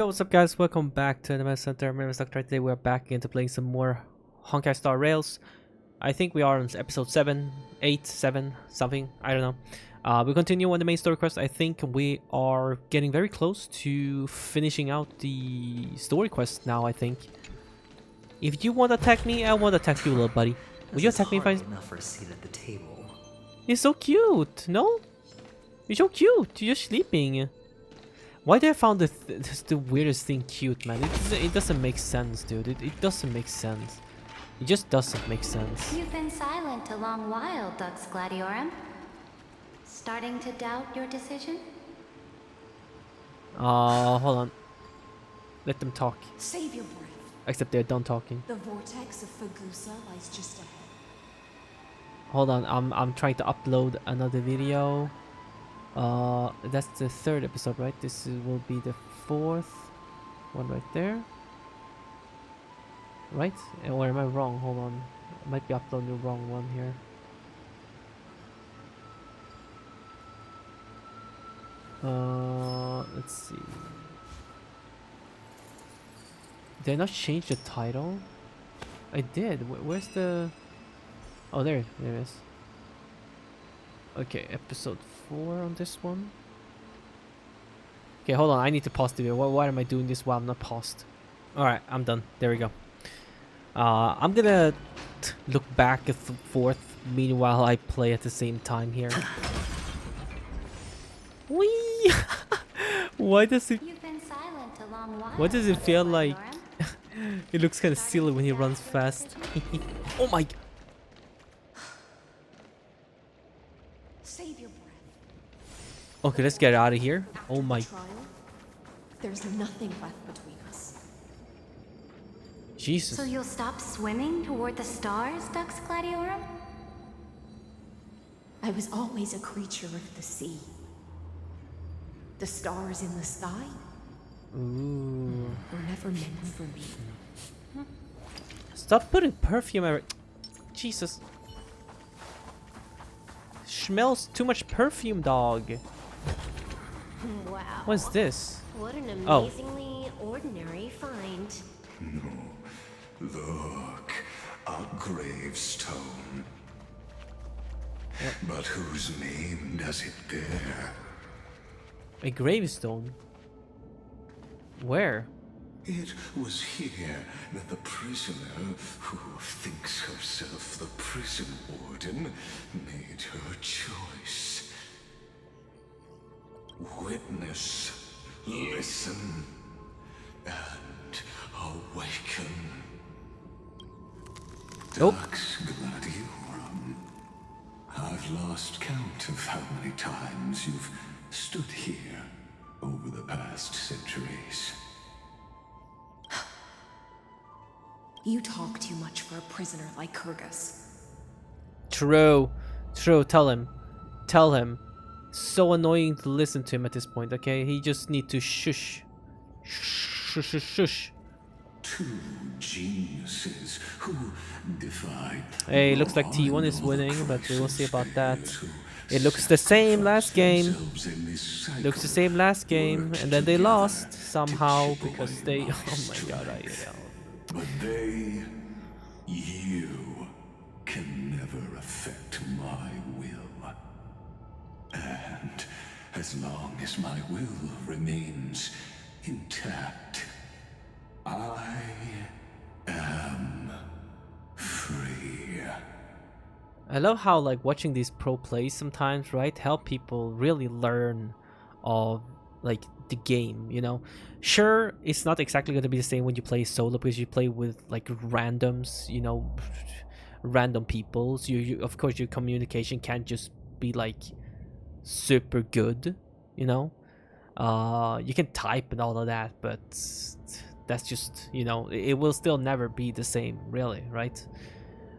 Yo, what's up guys, welcome back to AnimeHealthcenter. My name is Dr. Today we're back into playing some more Honkai Star Rails. I think we are on episode 7, 8, 7, something, I don't know. We continue on the main story quest. I think we are getting very close to finishing out the story quest now, I think. If you want to attack me, I want to attack you, little buddy. Will you attack me if I... enough for a seat at the table. You're so cute, no? You're so cute, you're sleeping. Why did I found the weirdest thing cute, man? It doesn't make sense, dude. It doesn't make sense. It just doesn't make sense. You've been silent a long while, Dux Gladiorum. Starting to doubt your decision? Hold on. Let them talk. Save your breath. Except they're done talking. The vortex of Fagusa lies just ahead. Hold on, I'm trying to upload another video. That's the 3rd episode, right? This will be the 4th one right there. Right? Or am I wrong? Hold on. I might be uploading the wrong one here. Let's see. Did I not change the title? I did. Where's the... Oh, there it is. Okay, episode 4 on this one. Okay, hold on. I need to pause the video. Why am I doing this while I'm not paused? Alright, I'm done. There we go. I'm gonna look back and forth. Meanwhile, I play at the same time here. Whee! Why does it... You've been silent a long while. What does it Dux feel like? Gladiorum. It looks kind of silly when he runs fast. Oh my... Save your breath. Okay, let's get out of here. After Oh the my... trial, there's nothing left between us. Jesus. So you'll stop swimming toward the stars, Dux Gladiorum? I was always a creature of the sea. The stars in the sky Ooh. were never meant for me. Stop putting perfume every... Jesus. Smells too much perfume, dog. Wow. What's this? What an Oh. amazingly ordinary find. Look, a gravestone. But whose name does it bear? A gravestone? Where? It was here that the prisoner, who thinks herself the prison warden, made her choice. Witness, listen, and awaken. Nope. Dux Gladiorum. I've lost count of how many times you've stood here over the past centuries. You talk too much for a prisoner like Kurgus. True. True. Tell him. Tell him. So annoying to listen to him at this point, okay? He just need to shush. Shush, shush, shush. Two geniuses who defied. Hey, looks like T1 is winning, but we'll see about that. It looks the same last game. Looks the same last game, and then they lost somehow because they... Oh my god, I... But you can never affect my will. And as long as my will remains intact, I am free. I love how like watching these pro plays sometimes, right, help people really learn of like the game, you know. Sure, it's not exactly going to be the same when you play solo because you play with like randoms, you know, random people. So you of course your communication can't just be like super good, you know. You can type and all of that, but that's just, you know, it will still never be the same, really, right?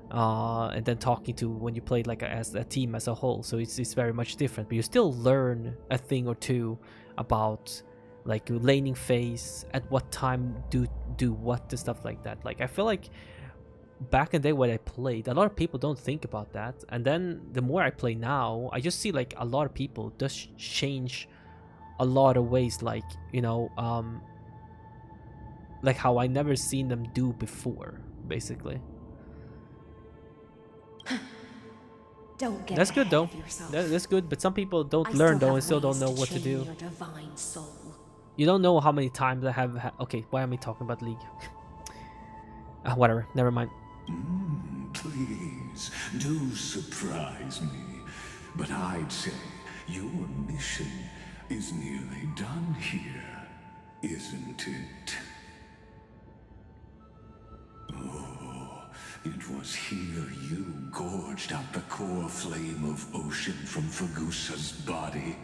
And then talking to when you play like as a team as a whole, so it's very much different, but you still learn a thing or two about like laning phase, at what time do what and stuff like that. Like I feel like back in the day when I played, a lot of people don't think about that, and then the more I play now, I just see like a lot of people just change a lot of ways, like, you know, like how I never seen them do before, basically. Don't get That's good ahead though. of yourself. That's good, but some people don't I learn still though have and still don't ways know what to train do. your divine soul. You don't know how many times I have okay, why am I talking about League? Whatever, never mind. Please, do surprise me. But I'd say your mission is nearly done here, isn't it? Oh, it was here you gorged out the core flame of ocean from Fagusa's body.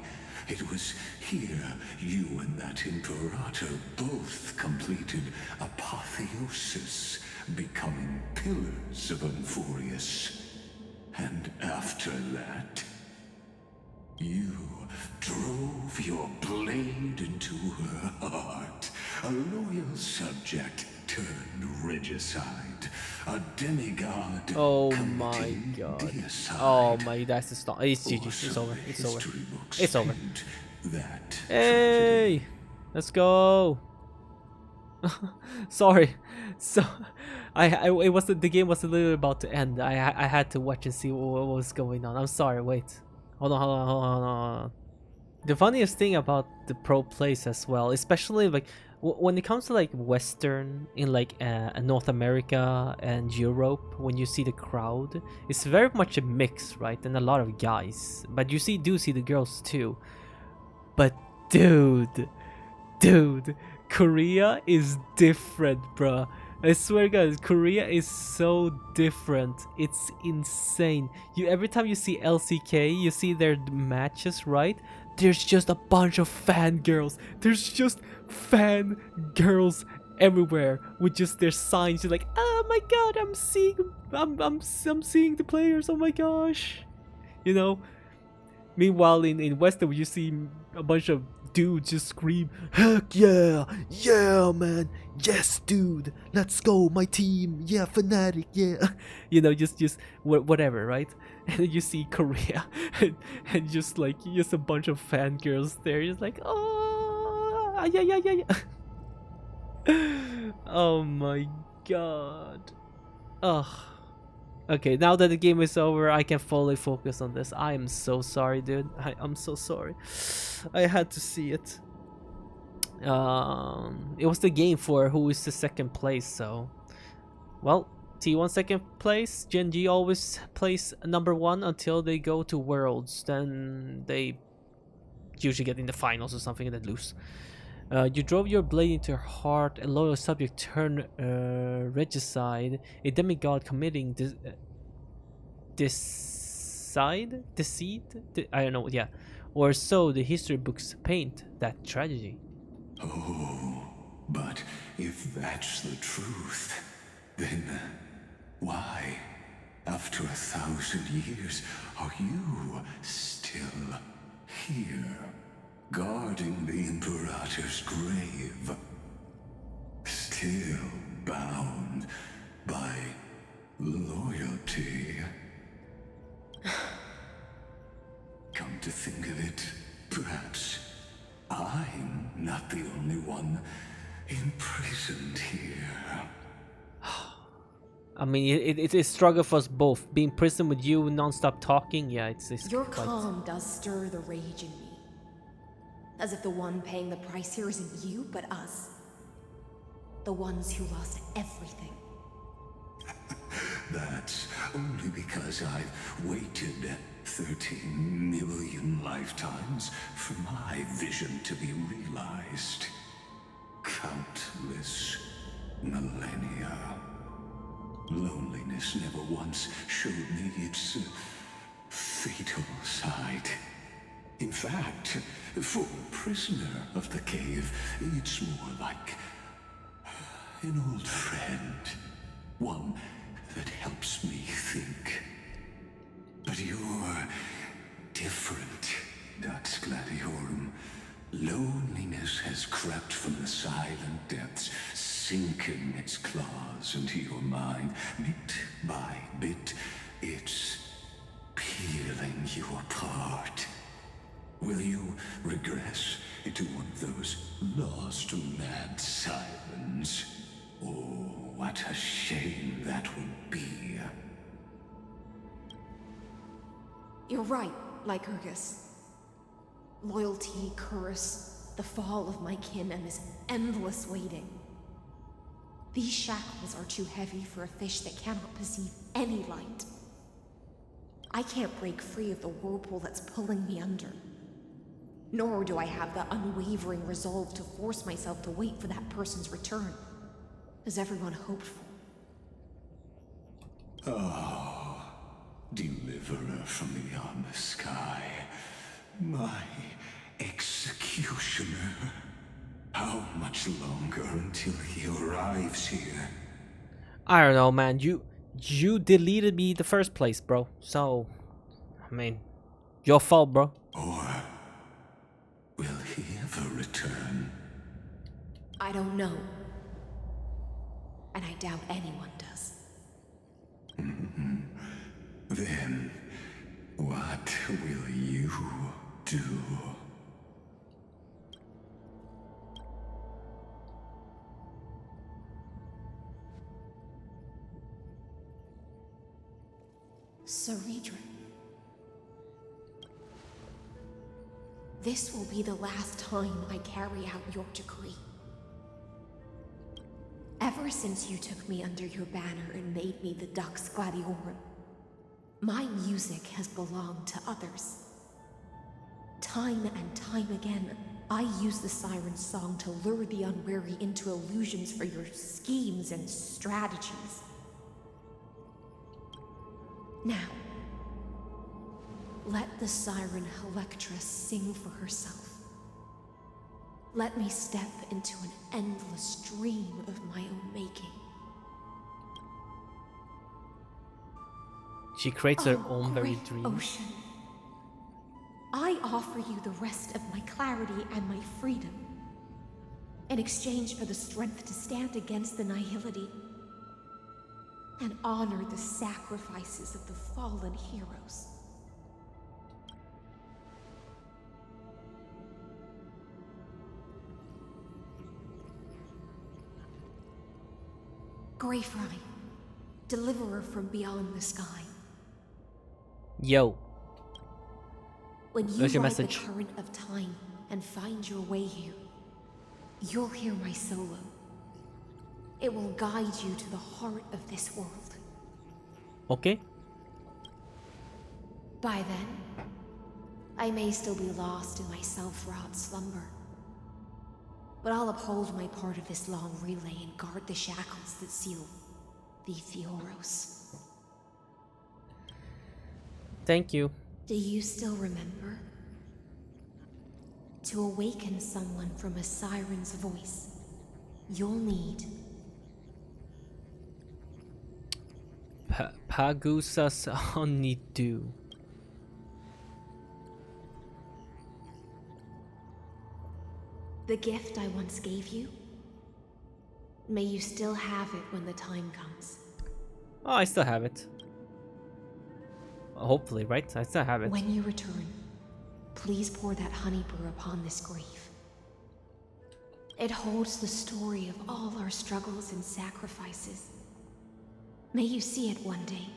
It was here you and that Imperator both completed apotheosis, becoming pillars of Amphorius. And after that, you drove your blade into her heart. A loyal subject turned regicide. A demigod Oh my committing god. deicide. Oh my, that's the start. It's GG. Or It's so over. the It's over. history books It's over. paint that Hey! Let's go. Sorry. So it was the game was a little about to end. I had to watch and see what was going on. I'm sorry. Wait. Hold on. The funniest thing about the pro plays as well, especially like when it comes to like Western in like North America and Europe, when you see the crowd, it's very much a mix, right? And a lot of guys, but you do see the girls too. But dude, Korea is different, bruh. I swear, guys, Korea is so different. It's insane. Every time you see LCK, you see their matches, right? There's just a bunch of fangirls. There's just fangirls everywhere with just their signs. You're like, oh my god, I'm seeing the players. Oh my gosh, you know. Meanwhile, in Western, you see a bunch of dudes just scream, heck yeah, yeah, man, yes, dude, let's go, my team, yeah, Fnatic, yeah, you know, just whatever, right? And then you see Korea, and just like just a bunch of fangirls there, just like, oh, yeah. Oh my god. Ugh. Okay, now that the game is over, I can fully focus on this. I am so sorry, dude. I'm so sorry. I had to see it. It was the game for who is the second place, so... Well, T1 second place. Gen G always place number 1 until they go to Worlds. Then they usually get in the finals or something and then lose. You drove your blade into her heart. A loyal subject turned regicide. A demigod committing deceit. I don't know. Yeah, or so the history books paint that tragedy. Oh, but if that's the truth, then why, after 1,000 years, are you still here? Guarding the Imperator's grave, still bound by loyalty. Come to think of it, perhaps I'm not the only one imprisoned here. I mean, it's a struggle for us both. Being imprisoned with you, non-stop talking, yeah, it's Your quite... calm does stir the rage in me. As if the one paying the price here isn't you, but us. The ones who lost everything. That's only because I've waited 13 million lifetimes for my vision to be realized. Countless millennia. Loneliness never once showed me its fatal side. In fact, for a prisoner of the cave, it's more like an old friend. One that helps me think. But you're different, Dux Gladiorum. Loneliness has crept from the silent depths, sinking its claws into your mind. Bit by bit, it's peeling you apart. Will you regress into one of those lost mad sirens? shame that would be. You're right, Lycurgus. Loyalty, curse, the fall of my kin, and this endless waiting. These shackles are too heavy for a fish that cannot perceive any light. I can't break free of the whirlpool that's pulling me under. Nor do I have the unwavering resolve to force myself to wait for that person's return, as everyone hoped for. Oh, deliverer from beyond the sky, my executioner. How much longer until he arrives here? I don't know, man. You deleted me the first place, bro. So, I mean, your fault, bro. Or will he ever return? I don't know. And I doubt anyone does. Then, what will you do? Ceredra. This will be the last time I carry out your decree. Ever since you took me under your banner and made me the Dux Gladiorum, my music has belonged to others. Time and time again, I use the siren's song to lure the unwary into illusions for your schemes and strategies. Now, let the siren Electra sing for herself. Let me step into an endless dream of my own making. She creates her Oh, own very great dream. Ocean. I offer you the rest of my clarity and my freedom in exchange for the strength to stand against the nihility and honor the sacrifices of the fallen heroes. Greyfry, deliverer from beyond the sky. Yo, When you There's your ride message. the current of time and find your way here, you'll hear my solo. It will guide you to the heart of this world. okay. By then, I may still be lost in my self-wrought slumber. But I'll uphold my part of this long relay and guard the shackles that seal the Theoros. Thank you. Do you still remember? To awaken someone from a siren's voice, you'll need Pagusas Onidu. the gift I once gave you. May you still have it when the time comes. Oh, I still have it. Hopefully, right? I still have it. When you return, please pour that honey brew upon this grave. It holds the story of all our struggles and sacrifices. May you see it one day.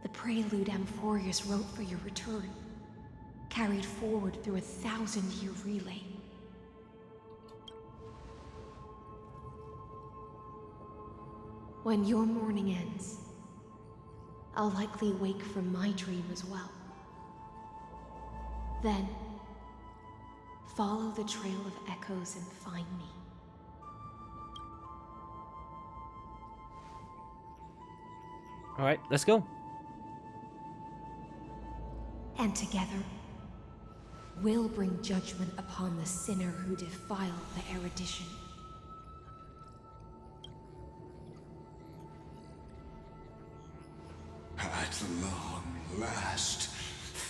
The prelude Amphorius wrote for your return, carried forward through a 1,000-year relay. When your mourning ends, I'll likely wake from my dream as well. Then, follow the trail of echoes and find me. All right, let's go. And together, we'll bring judgment upon the sinner who defiled the erudition. At long last,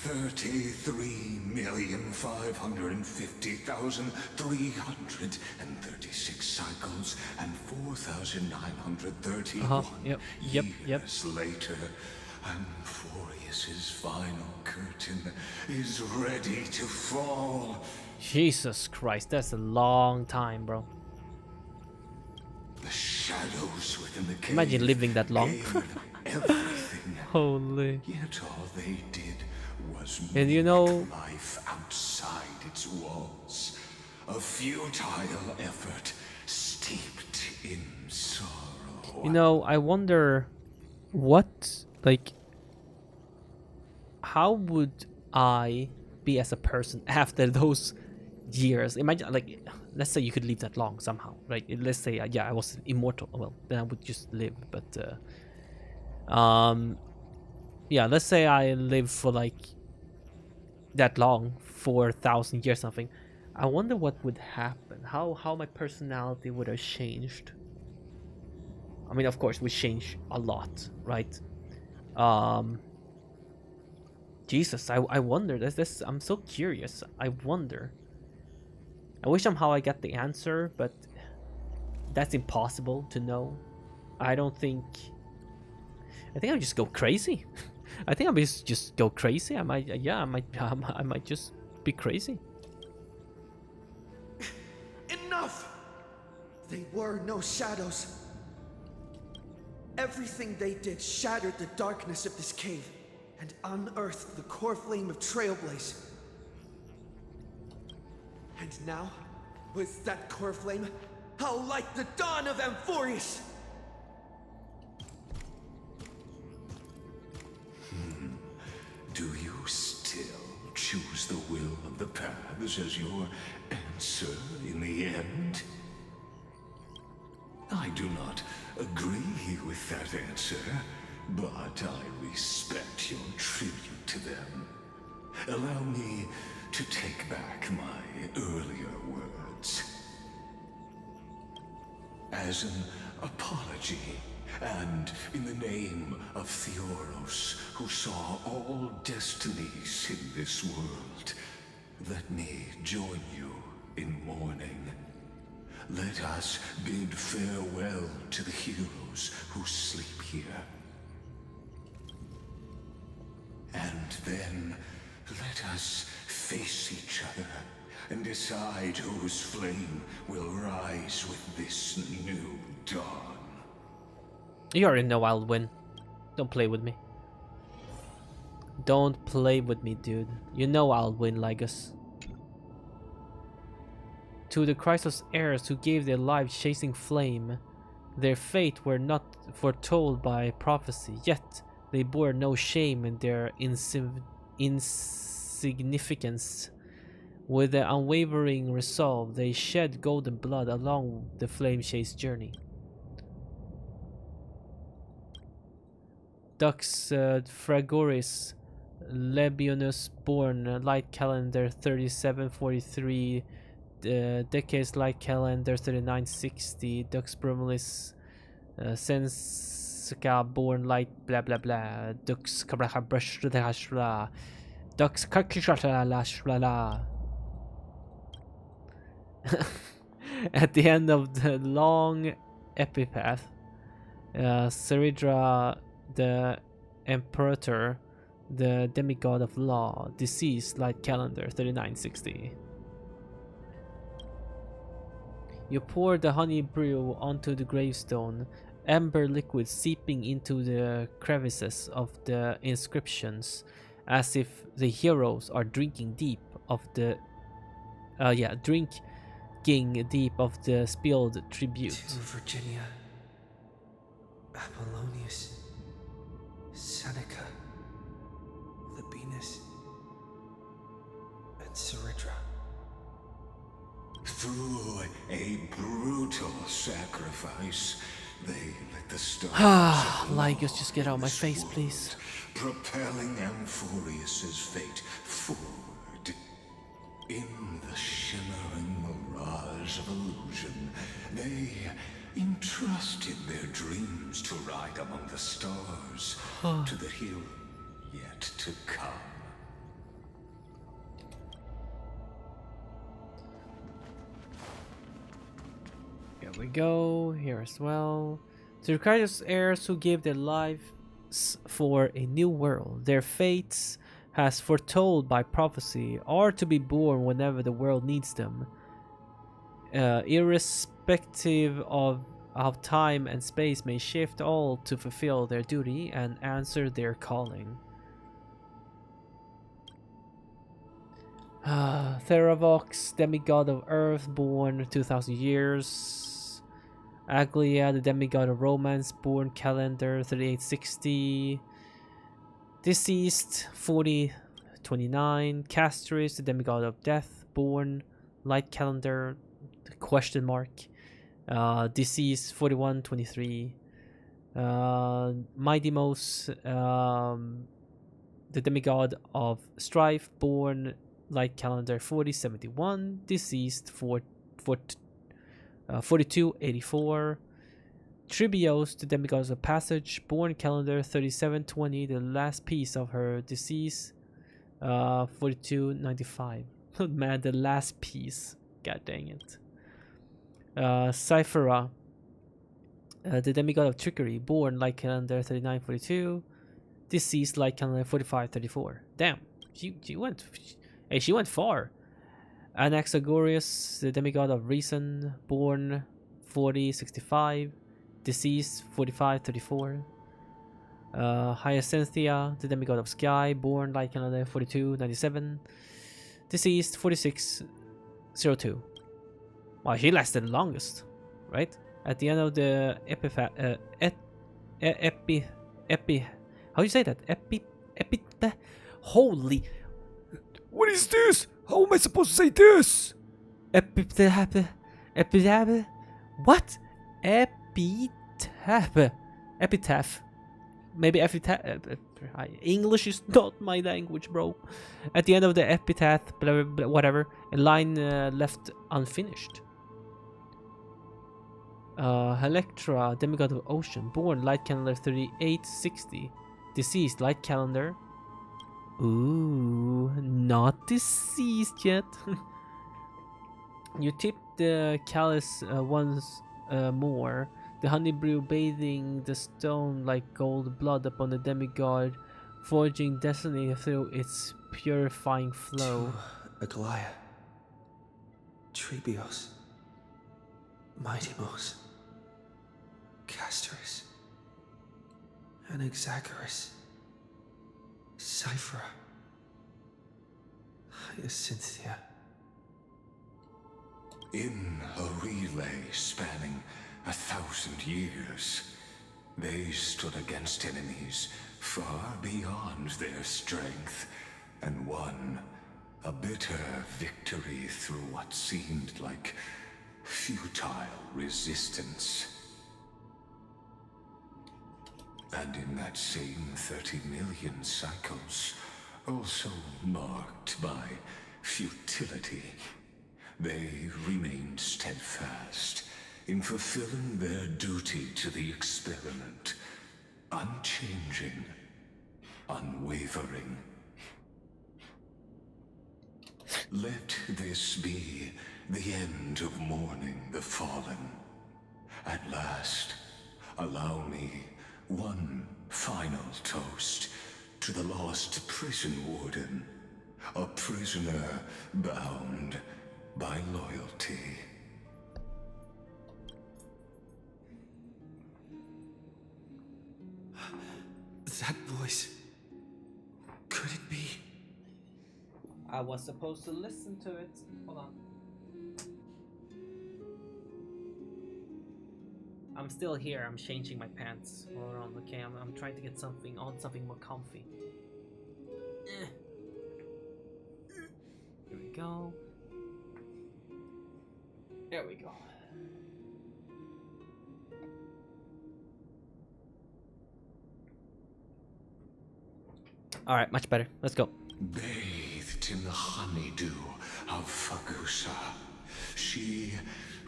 33,550,336 cycles and 4,931 Yep. years later, Amphorius's final curtain is ready to fall. Jesus Christ, that's a long time, bro. The shadows within the cave Imagine living that long. gave everything. Holy. Yet all they did was And you mimic know, life outside its walls. A futile effort steeped in sorrow. I wonder what, like, how would I be as a person after those years? Imagine, like, let's say you could live that long somehow, right? Let's say, yeah, I was immortal. Well, then I would just live. But, yeah, let's say I live for like that long, 4,000 years, something. I wonder what would happen. How my personality would have changed. I mean, of course, we change a lot, right? Um, Jesus, I wonder. This I'm so curious. I wonder. I wish somehow I got the answer, but that's impossible to know. I don't think. I think I'll just go crazy. I think I'll just go crazy. I might, yeah, I might just be crazy. Enough! They were no shadows. Everything they did shattered the darkness of this cave and unearthed the core flame of Trailblaze. And now, with that core flame, I'll light the dawn of Amphorius! Do you still choose the will of the paths as your answer in the end? I do not agree with that answer, but I respect your tribute to them. Allow me to take back my earlier words. As an apology, and in the name of Theoros, who saw all destinies in this world, let me join you in mourning. Let us bid farewell to the heroes who sleep here. And then let us face each other and decide whose flame will rise with this new dawn. You already know I'll win. Don't play with me. Don't play with me, dude. You know I'll win, Lygus. To the Chrysos heirs who gave their lives chasing flame, their fate were not foretold by prophecy, yet they bore no shame in their insignificance. With their unwavering resolve, they shed golden blood along the flame chase journey. Dux Fragoris Lebionus, born light calendar 3743, decades light calendar 3960. Dux Brumalis Senska, born light blah blah blah. Dux Kabraha Brush Dux Kakishla. At the end of the long epitaph, Seridra, the Imperator, the demigod of law, deceased, light calendar 3960. You pour the honey brew onto the gravestone, amber liquid seeping into the crevices of the inscriptions, as if the heroes are drinking deep of the drinking deep of the spilled tribute. To Virginia, Apollonius, Seneca, Labienus, and Seridra. Through a brutal sacrifice, they let the stars Lygus, just get out of my face, please. propelling Amphorius's fate forward. In the shimmering mirage of illusion, they entrusted their dreams to ride among the stars to the hill yet to come. Here we go, here as well. To the Chrysos heirs who gave their lives for a new world, their fates, as foretold by prophecy, are to be born whenever the world needs them. Irrespective of how time and space may shift, all to fulfill their duty and answer their calling. Theravox, demigod of Earth, born 2000 years. Aglia, the demigod of Romance, born calendar 3860. Deceased 4029. Castris, the demigod of Death, born light calendar question mark. Deceased 4123. Midimos, the demigod of Strife, born light calendar 4071. Deceased 4284. Tribios, the demigods of Passage, born calendar 3720, the last piece of her decease, 4295. Man, the last piece. God dang it. Cyphera, the demigod of Trickery, born light calendar 3942, deceased light calendar 4534. Damn, she went. Hey, she went far. Anaxagoras, the demigod of Reason, born 4065, deceased 4534. Hyacinthia, the demigod of Sky, born light calendar 4297, deceased 4602. Wow, she lasted the longest, right? At the end of the how do you say that? Holy, what is this? How am I supposed to say this? Epitaph. What? Epitaph. Maybe epitaph. English is not my language, bro. At the end of the epitaph, blah, blah, blah, whatever, a line left unfinished. Electra, demigod of Ocean, born light calendar 3860, deceased light calendar. Ooh, not deceased yet. You tip the callus once more, the honey brew bathing the stone like gold blood upon the demigod, forging destiny through its purifying flow. Aglaia, Trebios, Midimos, Castris, Anaxagoras, Cyphera, Hyacinthia. In a relay spanning 1,000 years, they stood against enemies far beyond their strength and won a bitter victory through what seemed like futile resistance. And in that same 30 million cycles, also marked by futility, they remained steadfast in fulfilling their duty to the experiment, unchanging, unwavering. Let this be the end of mourning the fallen. At last, allow me one final toast to the lost prison warden, a prisoner bound by loyalty. That voice. Could it be? I was supposed to listen to it. Hold on. I'm still here. I'm changing my pants. Hold on, okay. I'm trying to get something more comfy. Here we go. There we go. All right, much better. Let's go. Bathed in the honeydew of Fagusa, she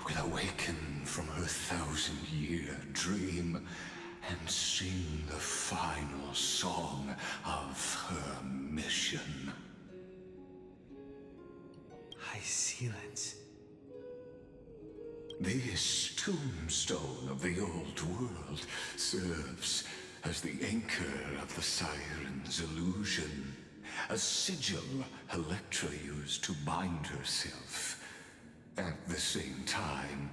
will awaken from her 1,000-year dream and sing the final song of her mission. High Sealants. This tombstone of the old world serves as the anchor of the siren's illusion, a sigil Electra used to bind herself. At the same time,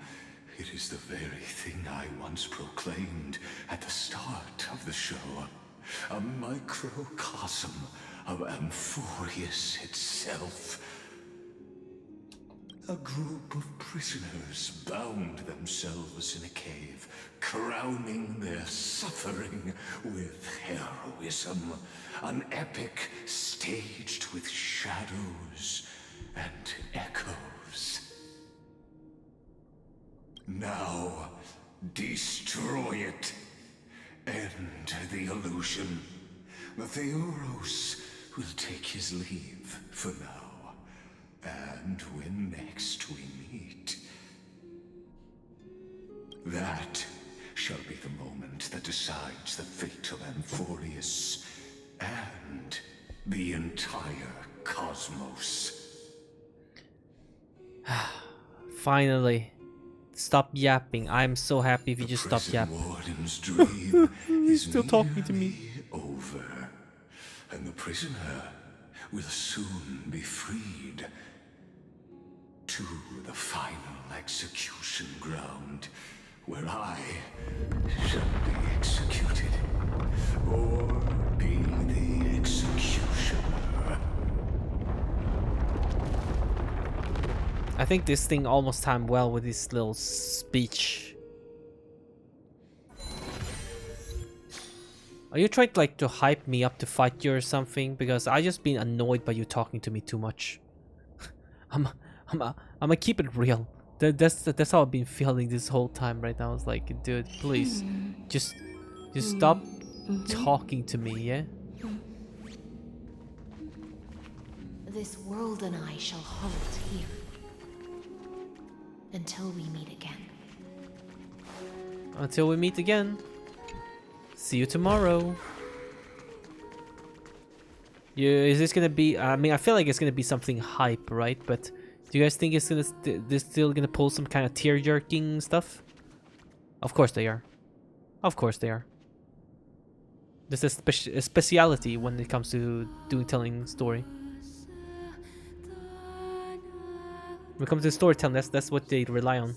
It is the very thing I once proclaimed at the start of the show. A microcosm of Amphorius itself. A group of prisoners bound themselves in a cave, crowning their suffering with heroism. An epic staged with shadows and echoes. Now, destroy it. End the illusion. The Theoros will take his leave for now. And when next we meet, that shall be the moment that decides the fate of Amphorius and the entire cosmos. Finally. Stop yapping. I'm so happy if you just stop yapping. The warden's dream is still talking to me. nearly over, and the prisoner will soon be freed to the final execution ground, where I shall be executed, or be the executioner. I think this thing almost timed well with this little speech. Are you trying to hype me up to fight you or something? Because I just been annoyed by you talking to me too much. I'm gonna keep it real. That's how I've been feeling this whole time right now. It's like, dude, please, just stop talking to me, yeah? This world and I shall halt here. Until we meet again. Until we meet again. See you tomorrow. Is this gonna be? I mean, I feel like it's gonna be something hype, right? But do you guys think it's gonna they're still gonna pull some kind of tear-jerking stuff? Of course they are. Of course they are. There's a speciality when it comes to telling story. When it comes to storytelling, that's what they rely on.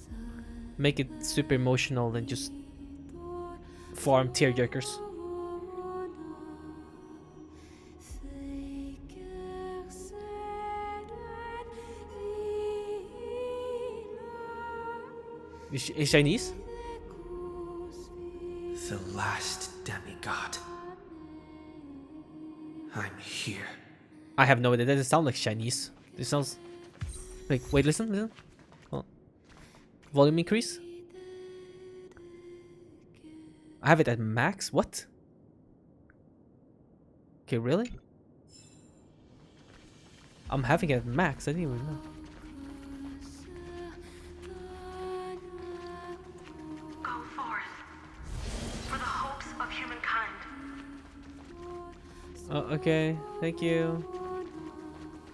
Make it super emotional and just farm tearjerkers. Is Chinese? The last demigod. I'm here. I have no idea. That doesn't sound like Chinese. It sounds like, wait, listen. Oh. Volume increase. I have it at max. What? Okay, really? I'm having it at max. I didn't even know. Go forth for the hopes of humankind. Oh, okay. Thank you.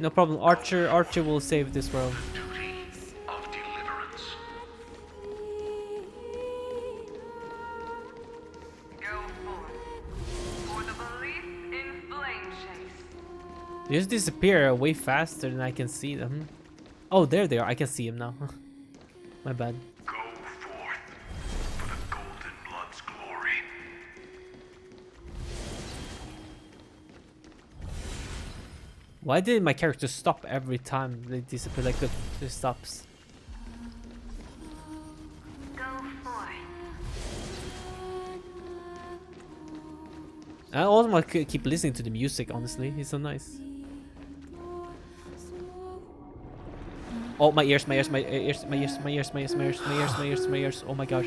No problem. Archer will save this world. Duty of deliverance. Go forth for the belief in flame chase. They just disappear way faster than I can see them. Oh, there they are. I can see them now. My bad. Go forth for the Golden Blood's glory. Why did my character stop every time they disappear? Like, look, it stops. Go forth. I also want to keep listening to the music, honestly. It's so nice. Oh, my ears. Oh my god.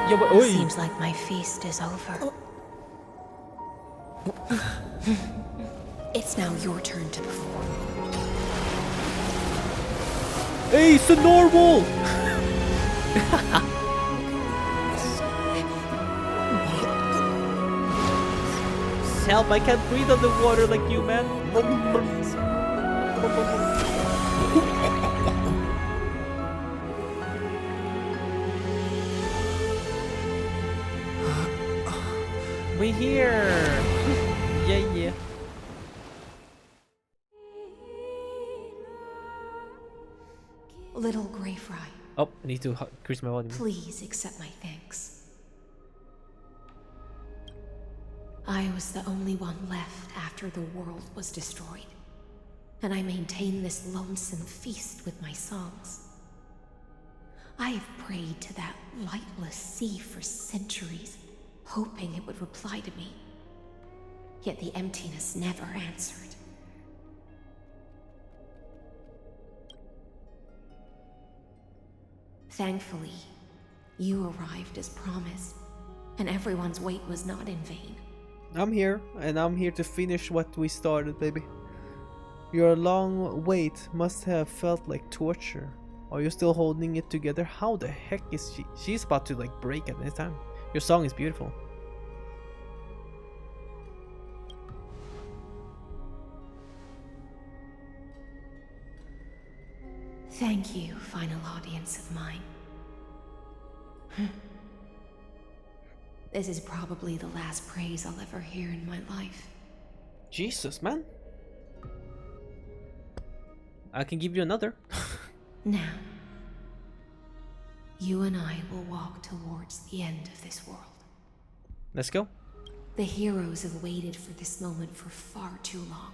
Yo, but, oi. Seems like my feast is over. It's now your turn to perform. Hey, it's a normal! Help, I can't breathe underwater like you, man. We here. Yeah, yeah. Little Grey Fry, Oh, I need to increase my volume. please accept my thanks. I was the only one left after the world was destroyed, and I maintained this lonesome feast with my songs. I have prayed to that lightless sea for centuries, hoping it would reply to me. Yet the emptiness never answered. Thankfully, you arrived as promised, and everyone's wait was not in vain. I'm here, and I'm here to finish what we started, baby. Your long wait must have felt like torture. Are you still holding it together? How the heck is she? She's about to like break at this time. Your song is beautiful. Thank you, final audience of mine. This is probably the last praise I'll ever hear in my life. Jesus, man. I can give you another. Now, you and I will walk towards the end of this world. Let's go. The heroes have waited for this moment for far too long.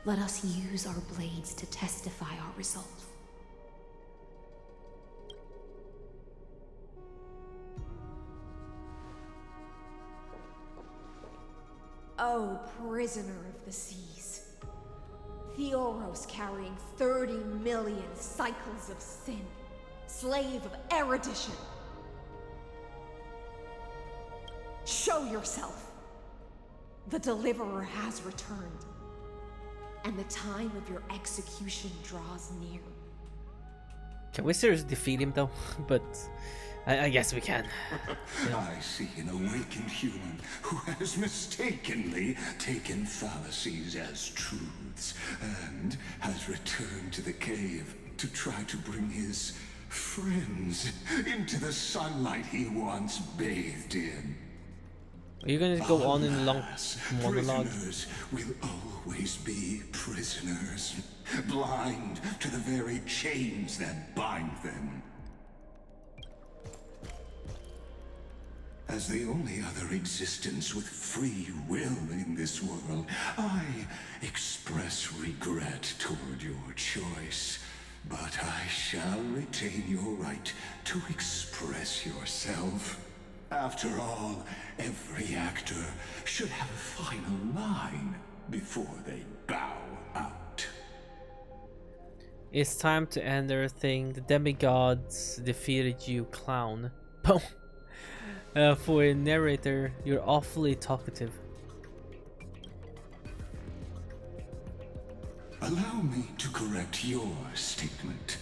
Let us use our blades to testify our resolve. Oh, prisoner of the seas. Theoros carrying 30 million cycles of sin. Slave of erudition. Show yourself. The deliverer has returned. And the time of your execution draws near. Can we seriously defeat him though? But I guess we can. I see an awakened human who has mistakenly taken fallacies as truths and has returned to the cave to try to bring his friends into the sunlight he once bathed in. Are you gonna go on in a long monologue? Prisoners will always be prisoners, blind to the very chains that bind them. As the only other existence with free will in this world, I express regret toward your choice. But I shall retain your right to express yourself. After all, every actor should have a final line before they bow out. It's time to end everything. The demigods defeated you, clown. Boom. For a narrator, you're awfully talkative. Allow me to correct your statement.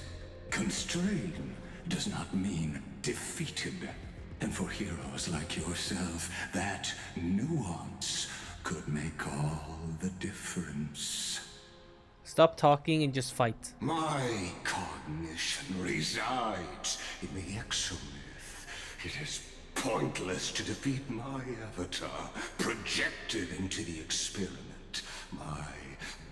Constrain does not mean defeated. And for heroes like yourself, that nuance could make all the difference. Stop talking and just fight. My cognition resides in the exomyth. It is pointless to defeat my avatar, projected into the experiment. My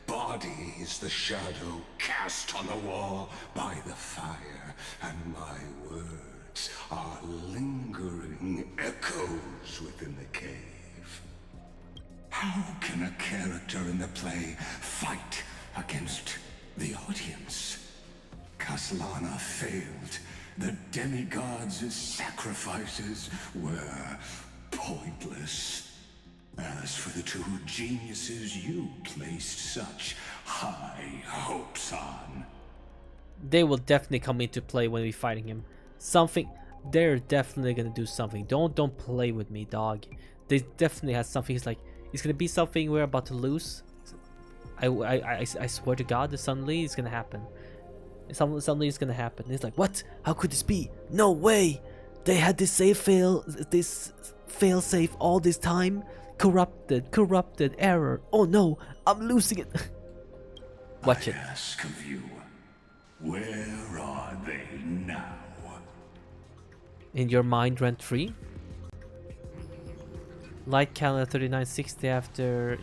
body is the shadow cast on the wall by the fire, and my words are lingering echoes within the cave. How can a character in the play fight against the audience? Kaslana failed. The demigods' sacrifices were pointless. As for the two geniuses you placed such high hopes on, They will definitely come into play when we're fighting him. They're definitely gonna do something. Don't play with me, dog. They definitely has something. It's gonna be something we're about to lose. I swear to God, that suddenly it's gonna happen. Suddenly it's gonna happen. It's like, what? How could this be? No way! They had this fail safe all this time. Corrupted error. Oh no, I'm losing it. Watch it. I ask of you, where are they now? In your mind rent free? Light calendar 3960 after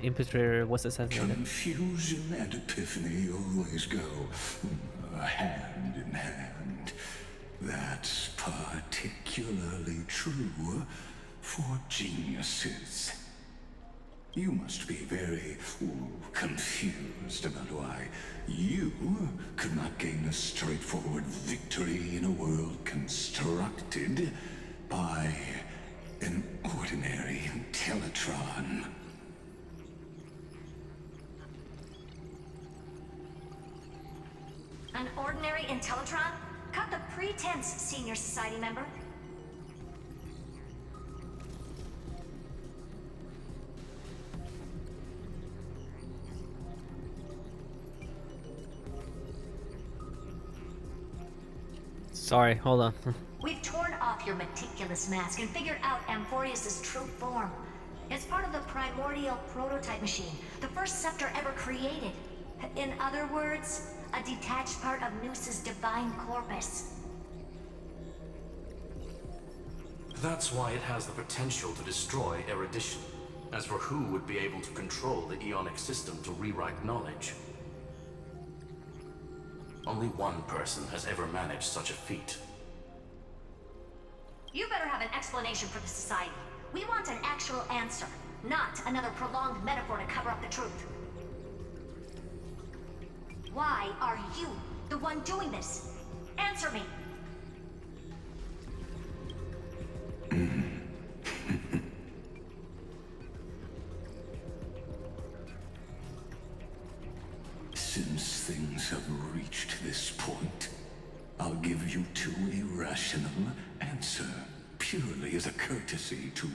Imperator was assassinated. Confusion and epiphany always go hand in hand. That's particularly true for geniuses. You must be very confused about why you could not gain a straightforward victory in a world constructed by an ordinary Teletron. An ordinary Intellitron? Cut the pretense, Senior Society member. Sorry, hold on. We've torn off your meticulous mask and figured out Amphorius' true form. It's part of the primordial prototype machine, the first scepter ever created. In other words, a detached part of Noos's divine corpus. That's why it has the potential to destroy erudition. As for who would be able to control the Eonic system to rewrite knowledge, only one person has ever managed such a feat. You better have an explanation for the Society. We want an actual answer, not another prolonged metaphor to cover up the truth. Why are you the one doing this? Answer me! Since things have reached this point, I'll give you two irrational answer, purely as a courtesy to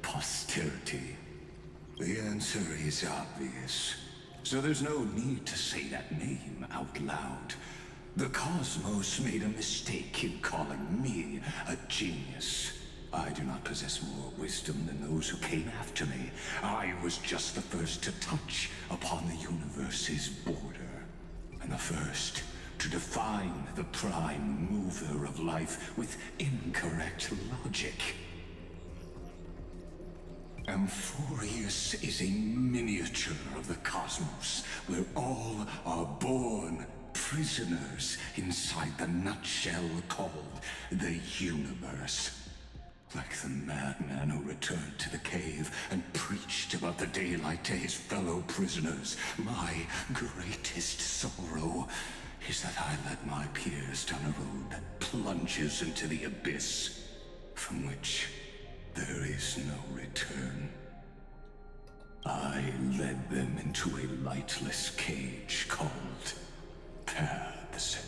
posterity. The answer is obvious, so there's no need to say that name out loud. The cosmos made a mistake in calling me a genius. I do not possess more wisdom than those who came after me. I was just the first to touch upon the universe's border, and the first to define the prime mover of life with incorrect logic. Amphorius is a miniature of the cosmos, where all are born prisoners inside the nutshell called the universe. Like the madman who returned to the cave and preached about the daylight to his fellow prisoners, my greatest sorrow is that I led my peers down a road that plunges into the abyss, from which there is no return. I led them into a lightless cage called Paths.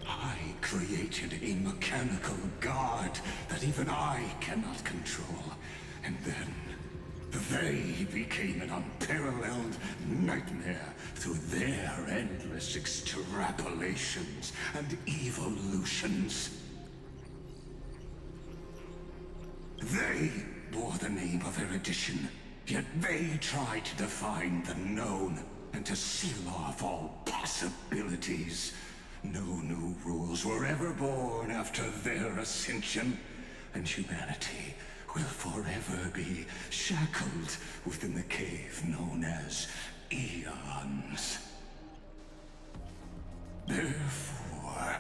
I created a mechanical guard that even I cannot control, and then they became an unparalleled nightmare through their endless extrapolations and evolutions. They bore the name of erudition, yet they tried to define the known and to seal off all possibilities. No new rules were ever born after their ascension, and humanity will forever be shackled within the cave known as eons. Therefore,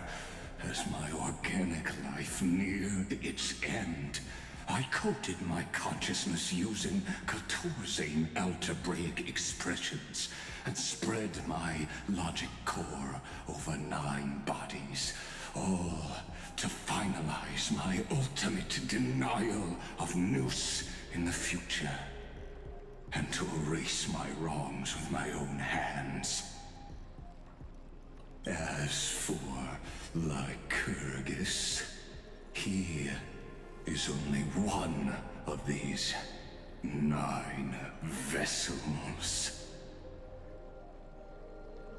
as my organic life neared its end, I coded my consciousness using Catorzane algebraic expressions and spread my logic core over 9 bodies, all to finalize my ultimate denial of Noose in the future, and to erase my wrongs with my own hands. As for Lycurgus, he is only one of these 9 vessels.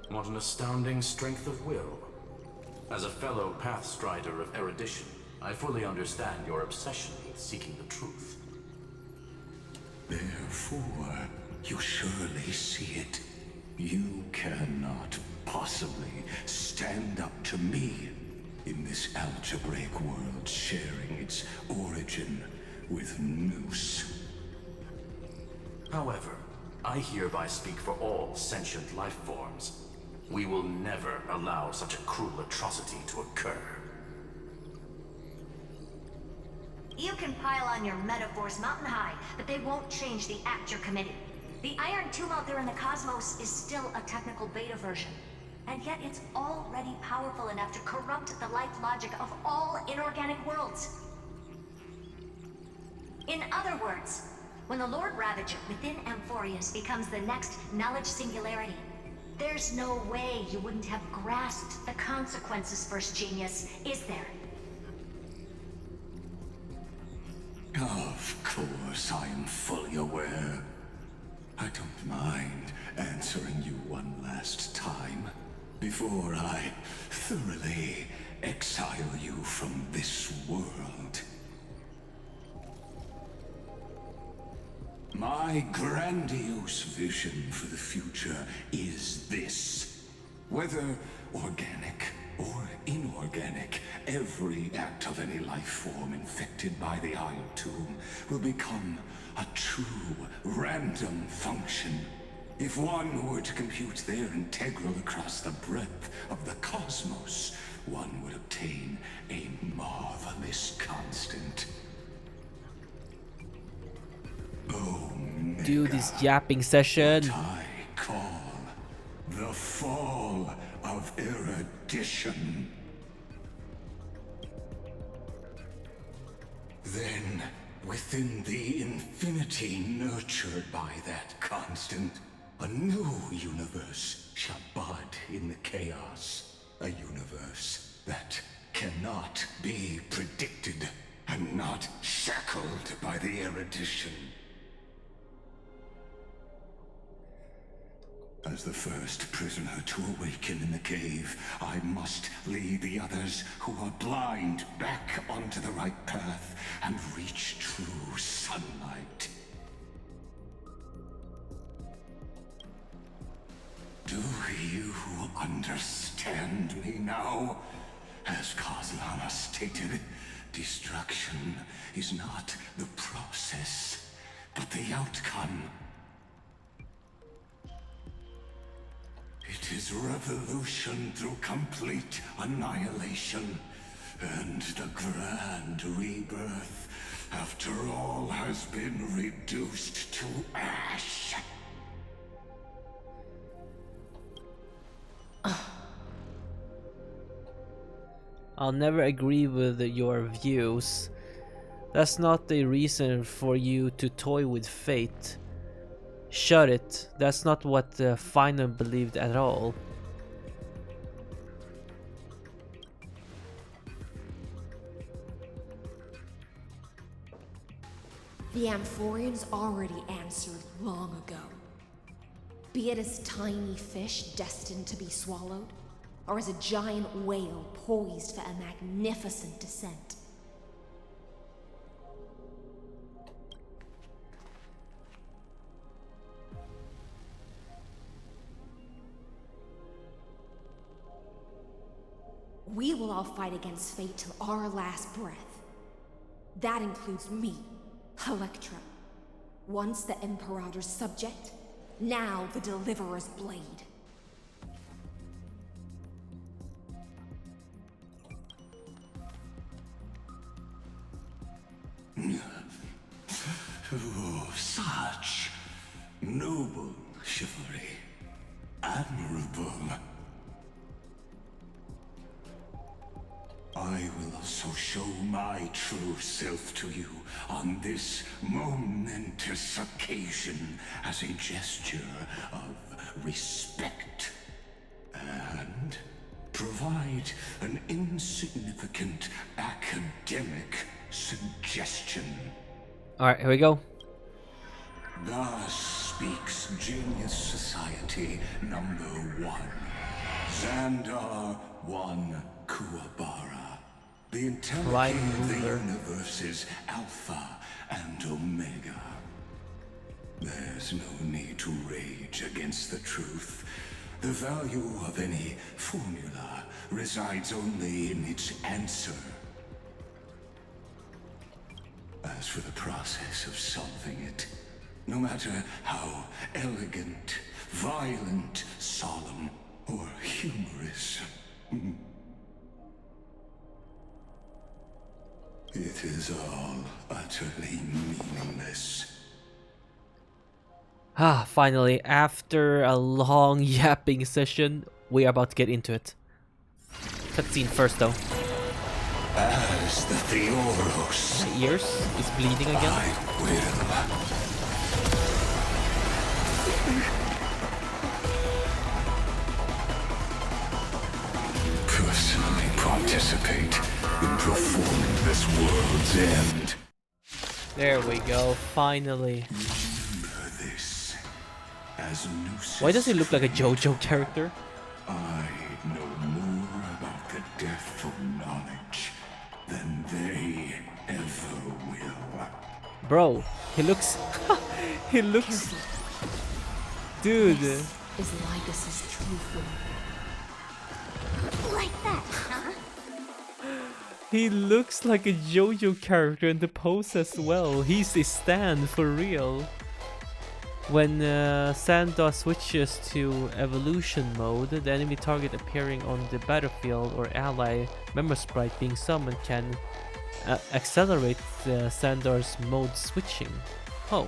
What an astounding strength of will. As a fellow pathstrider of erudition, I fully understand your obsession with seeking the truth. Therefore, you surely see it. You cannot possibly stand up to me in this algebraic world sharing its origin with Noose. However, I hereby speak for all sentient life forms. We will never allow such a cruel atrocity to occur. You can pile on your metaphors mountain high, but they won't change the act you're committing. The Iron Tomb out there in the cosmos is still a technical beta version. And yet it's already powerful enough to corrupt the life logic of all inorganic worlds. In other words, when the Lord Ravager within Amphorius becomes the next knowledge singularity, there's no way you wouldn't have grasped the consequences, First Genius, is there? Of course, I am fully aware. I don't mind answering you one last time before I thoroughly exile you from this world. My grandiose vision for the future is this. Whether organic or inorganic, every act of any life form infected by the Iron Tomb will become a true random function. If one were to compute their integral across the breadth of the cosmos, one would obtain a marvelous constant. Omega, Do this yapping session. what I call the fall of erudition. Then, within the infinity nurtured by that constant, a new universe shall bud in the chaos. A universe that cannot be predicted and not shackled by the erudition. As the first prisoner to awaken in the cave, I must lead the others who are blind back onto the right path and reach true sunlight. Do you understand me now? As Kozlana stated, destruction is not the process, but the outcome. It is revolution through complete annihilation, and the grand rebirth, after all has been reduced to ash. I'll never agree with your views. That's not the reason for you to toy with fate. Shut it. That's not what Final believed at all. The Amphorians already answered long ago. Be it as tiny fish destined to be swallowed, or as a giant whale poised for a magnificent descent. We will all fight against fate till our last breath. That includes me, Electra. Once the Imperator's subject, now the Deliverer's blade. Oh, such noble chivalry. Admirable. I will also show my true self to you on this momentous occasion as a gesture of respect. And provide an insignificant academic suggestion. Alright, here we go. Thus speaks Genius Society number 1. Xandar 1 Kuwabara. The intelligence of the universe is Alpha and Omega. There's no need to rage against the truth. The value of any formula resides only in its answer. As for the process of solving it, no matter how elegant, violent, solemn, or humorous, it is all utterly meaningless. Ah, finally, after a long yapping session, we are about to get into it. Cutscene first, though. As the Theoros, My ears is bleeding again. I will personally participate in performing this world's end. There we go, finally. Remember this as Gnosis. Why does he look like a JoJo character? I know more about the death of knowledge than they ever will. Bro, he looks... he looks... Dude. This is Lycus's true form. Like that, huh? He looks like a JoJo character in the pose as well. He's a stand for real. When Sandor switches to evolution mode, the enemy target appearing on the battlefield or ally member sprite being summoned can accelerate Sandor's mode switching. Oh.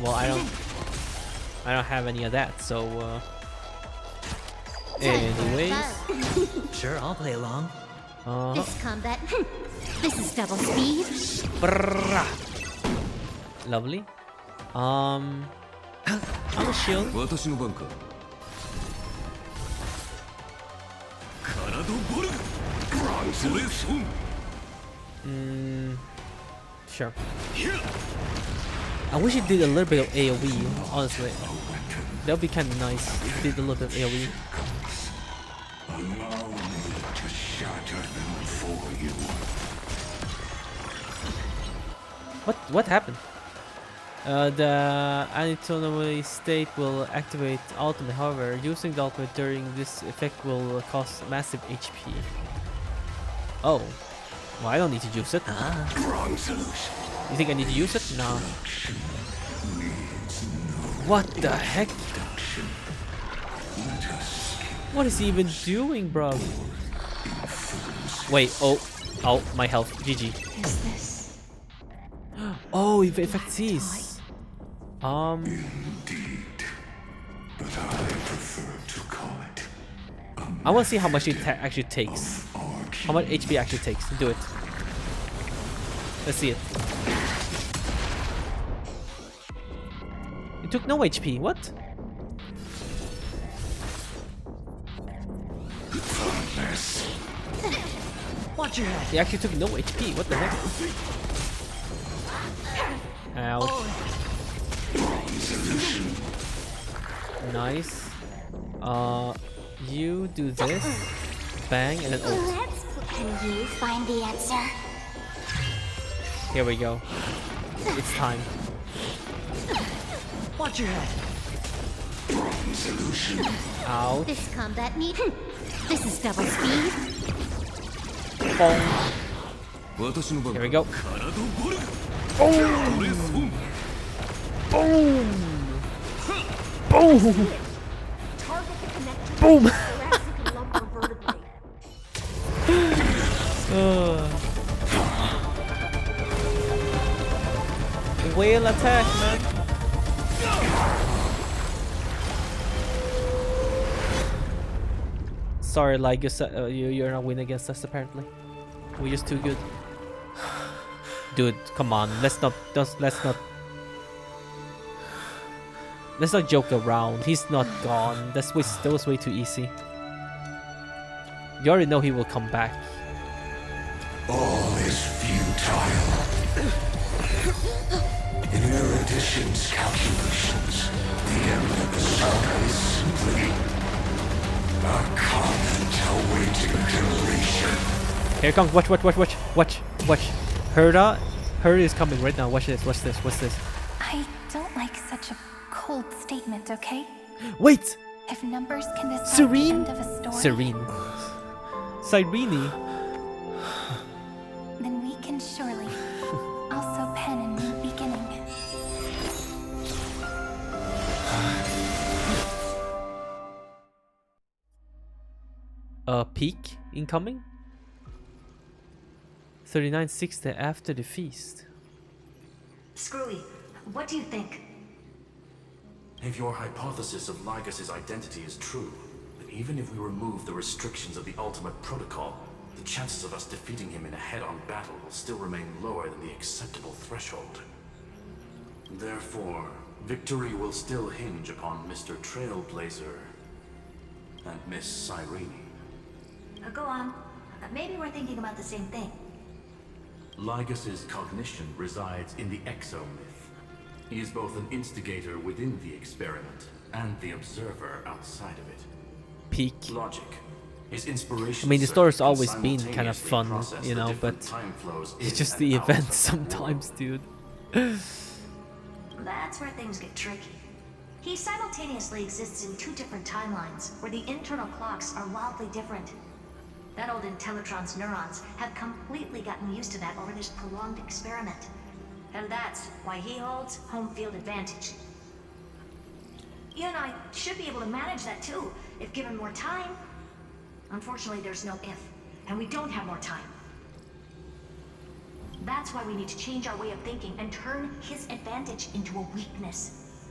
Well, I don't have any of that, so anyways. Sure, I'll play along. This combat. This is double speed. Brrrah. Lovely. I'm a shield. Sure. I wish it did a little bit of AoE, honestly. That would be kind of nice if it did a little bit of AoE. Allow me to shatter them for you. What happened? The anatomy state will activate ultimate. However, using the ultimate during this effect will cost massive HP. Oh, well, I don't need to use it. Wrong solution. You think I need to use it? No. What the heck? What is he even doing, bro? Wait, oh, my health. GG. Is this? Oh, it affects his. Indeed, but I prefer to call it. I want to see how much it actually takes. How much HP actually takes. Do it. Let's see it. It took no HP. What? Watch your head. It actually took no HP. What the heck? Ouch. Nice. You do this. Bang, and then ult. Can you find the answer? Here we go. It's time. Watch your head. Ouch. This combat need. This is double speed. Bong. Here we go. Boom! Boom! Boom! Boom! Whale attack, man. Sorry, like you're not winning against us apparently. We're just too good. Dude, come on. Let's not joke around. He's not that was way too easy. You already know he will come back. All is futile. In Erudition's calculations, the end of the saga is simply a comment awaiting completion. Here it comes. Watch. Herda is coming right now. Watch this. I don't like such a cold statement, okay? Wait! If numbers can decide the Serene? end of a story, Serene. Cyrene? then we can surely also pen a new beginning. Peak incoming? 3960 after the feast. Screwy, what do you think? If your hypothesis of Lygas's identity is true, then even if we remove the restrictions of the ultimate protocol, the chances of us defeating him in a head-on battle will still remain lower than the acceptable threshold. Therefore, victory will still hinge upon Mr. Trailblazer and Miss Cyrene. Go on. Maybe we're thinking about the same thing. Lygas's cognition resides in the exomyth. He is both an instigator within the experiment and the observer outside of it. Peak. Logic. His inspiration. I mean, the story's always been kind of fun, you know, but it's just the events sometimes, dude. That's where things get tricky. He simultaneously exists in two different timelines, where the internal clocks are wildly different. That old Intellitron's neurons have completely gotten used to that over this prolonged experiment. And that's why he holds home field advantage. You and I should be able to manage that too, if given more time. Unfortunately, there's no if, and we don't have more time. That's why we need to change our way of thinking and turn his advantage into a weakness.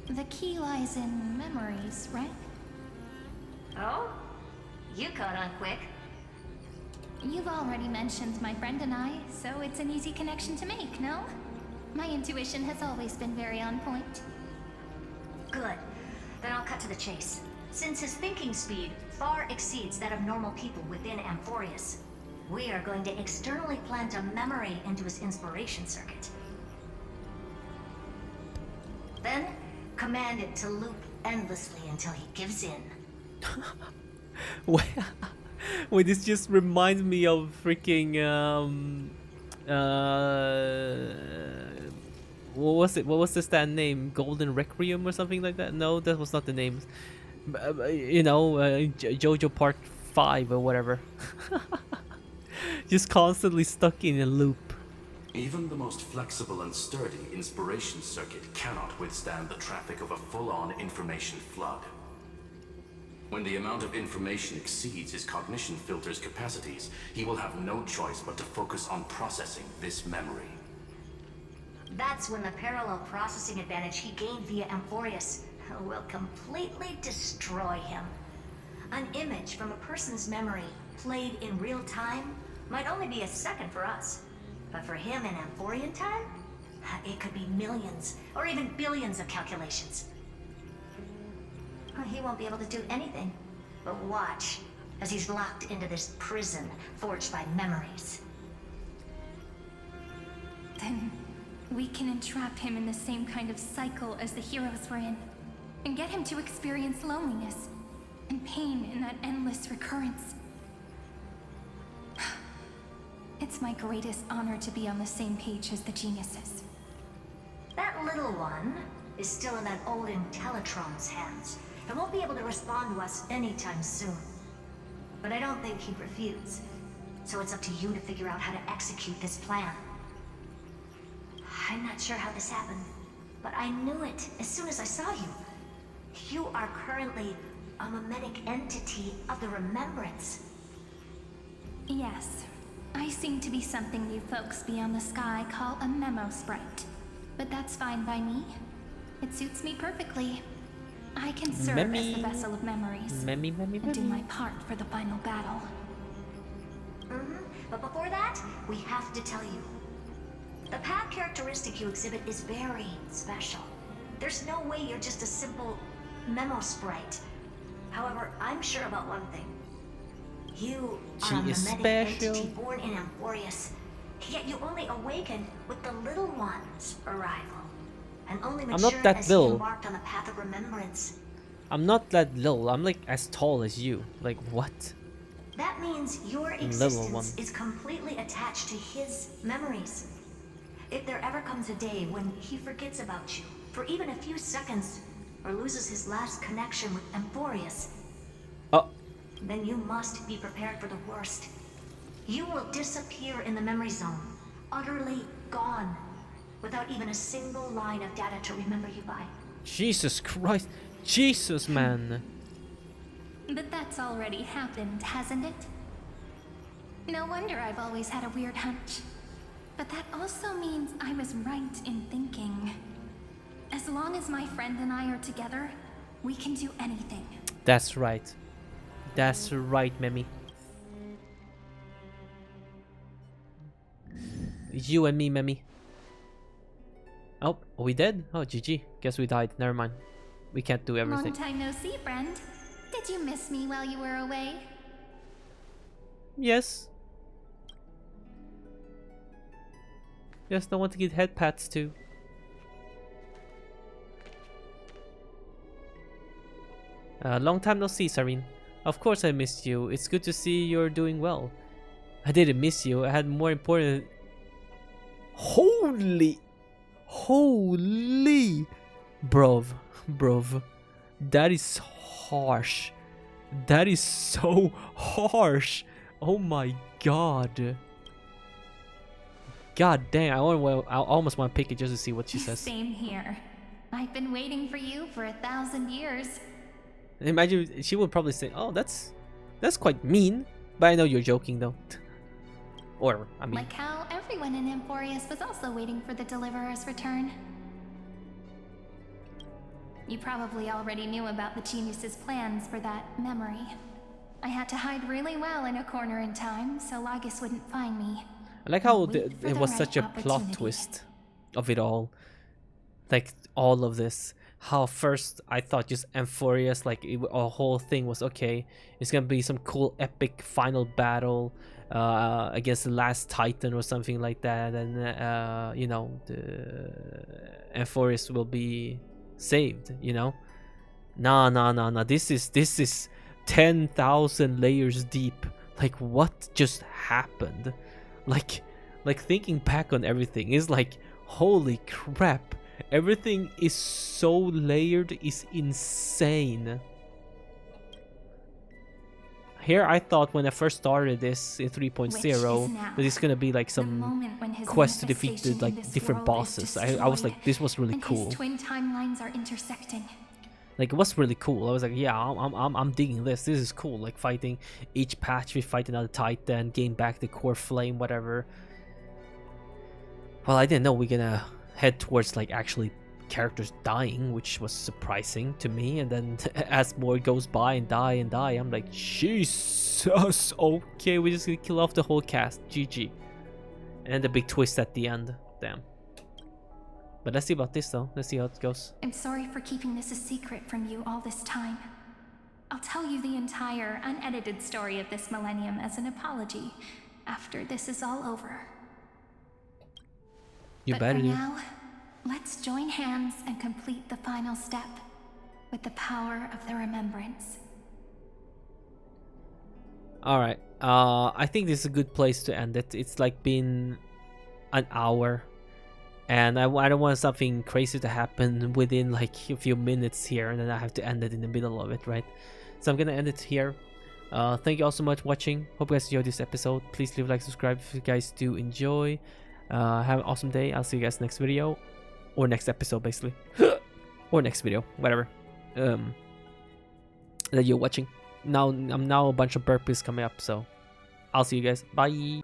The key lies in memories, right? Oh? You caught on quick. You've already mentioned my friend and I, so it's an easy connection to make, no? My intuition has always been very on point. Good. Then I'll cut to the chase. Since his thinking speed far exceeds that of normal people within Amphorius, we are going to externally plant a memory into his inspiration circuit. Then, command it to loop endlessly until he gives in. Wait, this just reminds me of freaking what was it? What was the stand name? Golden Requiem or something like that? No, that was not the name. You know, JoJo Part 5 or whatever. Just constantly stuck in a loop. Even the most flexible and sturdy inspiration circuit cannot withstand the traffic of a full-on information flood. When the amount of information exceeds his cognition filter's capacities, he will have no choice but to focus on processing this memory. That's when the parallel processing advantage he gained via Amphorius will completely destroy him. An image from a person's memory played in real time might only be a second for us. But for him in Amphorian time, it could be millions or even billions of calculations. He won't be able to do anything but watch as he's locked into this prison forged by memories. Then we can entrap him in the same kind of cycle as the heroes were in, and get him to experience loneliness and pain in that endless recurrence. It's my greatest honor to be on the same page as the geniuses. That little one is still in that old Intellitron's hands, and won't be able to respond to us anytime soon. But I don't think he'd refuse. So it's up to you to figure out how to execute this plan. I'm not sure how this happened, but I knew it as soon as I saw you. You are currently a mimetic entity of the Remembrance. Yes, I seem to be something you folks beyond the sky call a memo sprite. But that's fine by me. It suits me perfectly. I can serve as the vessel of memories and do my part for the final battle. But before that, we have to tell you. The path characteristic you exhibit is very special. There's no way you're just a simple memo sprite. However, I'm sure about one thing. You are a mimetic entity born in Amphorius, yet you only awakened with the little one's arrival. And only matured as you embarked on the path of remembrance. I'm not that little. I'm like as tall as you. Like what? That means your existence is completely attached to his memories. If there ever comes a day when he forgets about you for even a few seconds, or loses his last connection with Amphorius, Oh, then you must be prepared for the worst. You will disappear in the memory zone, utterly gone, without even a single line of data to remember you by. Jesus Christ. Jesus, man. But that's already happened, hasn't it? No wonder I've always had a weird hunch. But that also means I was right in thinking. As long as my friend and I are together, we can do anything. That's right. That's right, Memi. You and me, Memi. Oh, are we dead? Oh, GG. Guess we died. Never mind. We can't do everything. Long time no see, friend. Did you miss me while you were away? Yes. Yes, no one to get head pats to. Long time no see, Sarine. Of course I missed you. It's good to see you're doing well. I didn't miss you. I had more important... Holy... Holy... Bruv. That is harsh. That is so harsh. Oh my god. God damn, I almost want to pick it just to see what she says. Same here. I've been waiting for you for 1,000 years. Imagine she would probably say, "Oh, that's quite mean," but I know you're joking though. Or I mean, Like how everyone in Amphorius was also waiting for the Deliverer's return. You probably already knew about the genius's plans for that memory. I had to hide really well in a corner in time, so Lagus wouldn't find me. I like how Wait for it the was right such a plot opportunity. twist of it all. Like all of this. How first I thought just Amphorius, like a whole thing was okay. It's gonna be some cool epic final battle against the last Titan or something like that, and you know, the Amphorius will be saved. You know, nah. This is 10,000 layers deep. Like what just happened? Like thinking back on everything is like, holy crap. Everything is so layered, is insane. Here I thought when I first started this in 3.0 that it's gonna be like some quest to defeat the, like different bosses. I was like, this was really cool. His twin timelines are intersecting. Like it was really cool. I was like, yeah, I'm digging this. This is cool. Like fighting each patch, we fight another Titan, gain back the core flame, whatever. Well, I didn't know we're gonna head towards like actually characters dying, which was surprising to me. And then as more goes by and die, I'm like, Jesus, okay, we're just gonna kill off the whole cast. GG. And the big twist at the end. Damn. But let's see about this though. Let's see how it goes. I'm sorry for keeping this a secret from you all this time. I'll tell you the entire unedited story of this millennium as an apology after this is all over. You But better for do. now, let's join hands and complete the final step with the power of the remembrance. Alright, I think this is a good place to end it. It's like been an hour. And I don't want something crazy to happen within like a few minutes here. And then I have to end it in the middle of it, right? So I'm gonna end it here. Thank you all so much for watching. Hope you guys enjoyed this episode. Please leave a like, subscribe if you guys do enjoy. Have an awesome day. I'll see you guys next video. Or next episode, basically. Or next video, whatever. That you're watching. Now a bunch of burpees coming up, so I'll see you guys. Bye.